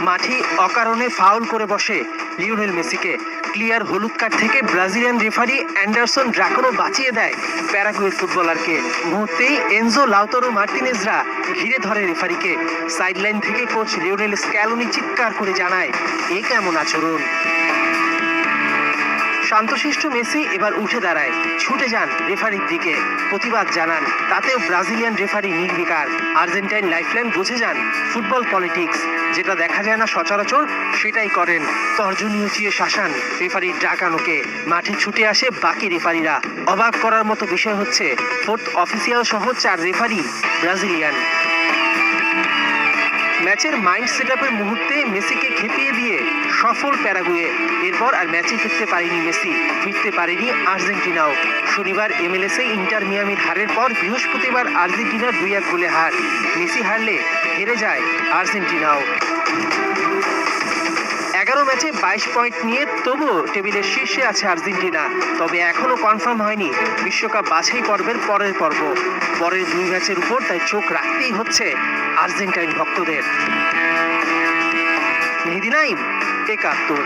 মাঠে অকারণে ফাউল করে বসে লিওনেল মেসিকে। ক্লিয়ার হলুদ কার্ড থেকে ব্রাজিলিয়ান রেফারি অ্যান্ডারসন ড্রাকোনো বাঁচিয়ে দেয় প্যারাগুয়ের ফুটবলারকে। মুহূর্তেই এনজো লাউতারো মার্টিনেজরা ঘিরে ধরে রেফারিকে। সাইডলাইন থেকে কোচ লিওনেল স্ক্যালোনি চিৎকার করে জানায়, এ কেমন আচরণ। শান্তশিষ্ট মেসি এবার উঠে দাঁড়ায়, ছুটে যান রেফারির দিকে, প্রতিবাদ জানান। তাতেও ব্রাজিলিয়ান রেফারি নির্বিকার। আর্জেন্টাইন লাইফলাইন বুঝে যান ফুটবল পলিটিক্স, যেটা দেখা যায় না সচরাচর সেটাই করেন। তর্জনী উঁচিয়ে শাসান রেফারি ড্রাকানোকে। মাঠে ছুটে আসে বাকি রেফারিরা। অবাক করার মতো বিষয় হচ্ছে, ফোর্থ অফিসিয়াল সহ 4 রেফারি ব্রাজিলিয়ান। ম্যাচের মাইন্ড সেটআপের মুহূর্তে মেসিকে খেপিয়ে দিয়ে সফল প্যারাগুয়ে। এরপর আর ম্যাচে ফিরতে পারেনি মেসি, ফিরতে পারেনি আর্জেন্টিনাও। শনিবার এমএলএসে ইন্টার মিয়ামির হারের পর বৃহস্পতিবার আর্জেন্টিনার 2-1 গোলে হার। মেসি হারলে হেরে যায় আর্জেন্টিনাও। 11 ম্যাচে 22 পয়েন্ট নিয়ে তবুও টেবিলের শীর্ষে আছে আর্জেন্টিনা। তবে এখনো কনফার্ম হয়নি বিশ্বকাপ বাছাই পর্বের পরের পর্ব। পরের 2 ম্যাচের উপর তাই চোখ রাখতেই হচ্ছে আর্জেন্টাইন ভক্তদের। মেহেদী নাইম, 71।